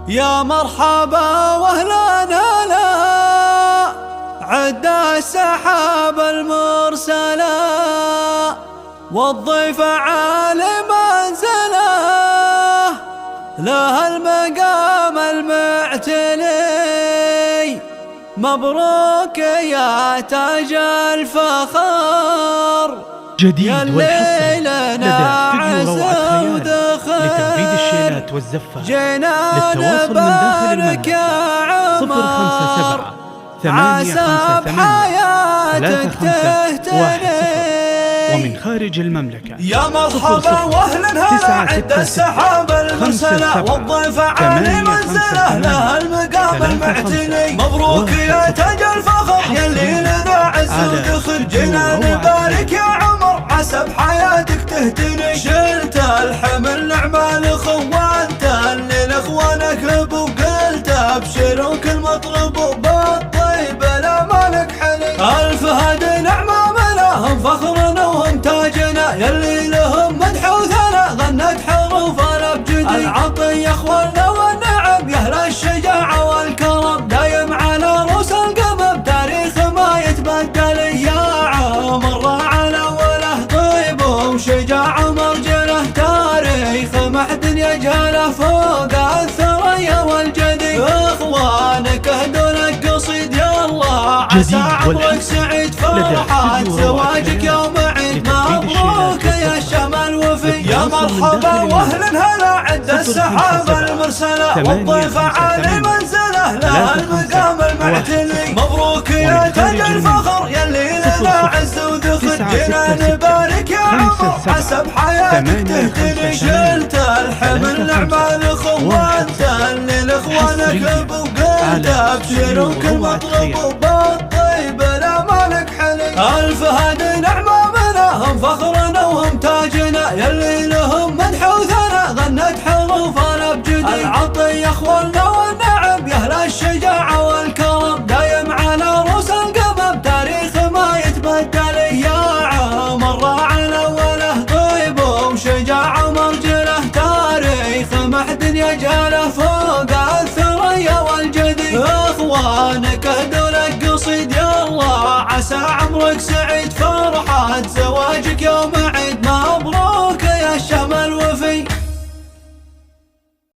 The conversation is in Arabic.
يا مرحبا واهلا هلا عد السحاب المرسلة والضيف عالي منزله له المقام المعتلي. مبروك يا تاج الفخر جديد والحصري لدى استديو روعة خيال لتنفيذ الشيلات والزفات. للتواصل من داخل المملكة 057 858 351 ومن خارج المملكة يا مرحبا واهلا هلا عد السحاب المرسلة والضيف عالي منزله له المقام المعتلي. مبروك يا تاج الفخر يلي لنا عز ودخل جينا نبارك يا عمر عسى بحياتك تهتني. شلت الحمل نعمة الاخوان تهني لاخوانك وقلت ابشر وكل مطلب بالطيب لا مالك حلي. الف هدي نعمة منهم فخرنا وهم تاجنا يلي لهم مدح وثناء غنت حروفنا بجدي. العطية اخواننا والنعم يا اهل الشجاعة والكرم دايم على رؤوس القمم تاريخ ما يتبدل. يا عمر على وله طيب وشجاعة مرجله تاريخ ما حد يجهله فوق الثريا والجدي. اخوانك اهدوا لك قصيد يا الله عسى عمرك سعيد فرحة زواجك يوم عيد. مبروك يا شمال وفي. يا مرحبا واهلا هلا عد السحاب المرسلة والضيف عالي منزله له المقام المعتلي. مبروك يا تاج الفخر يلي لنا عز ودخل جينا نبارك يا عمر عسى بحياتك تهتني. شلت الحمل نعمة الاخوان تهني لاخوانك وقلت ابشر وكل مطلب بالطيب لا مالك حلي. الف هدي نعمة منهم فخرنا وهم تاجنا يلي لهم مدح وثناء غنت حروفنا بجدي. العطية اخواننا والنعم يا اهل الشجاعة والكرم دايم على رؤوس القمم تاريخ ما يتبدل. يا عمر على وله طيب وشجاعة مرجله تاريخ ما حد يجهله فوق الثريا والجدي. اخوانك اهدوا لك قصيد يا الله عسى عمرك سعيد فرحة زواجك يوم عيد. مبروك يا شمال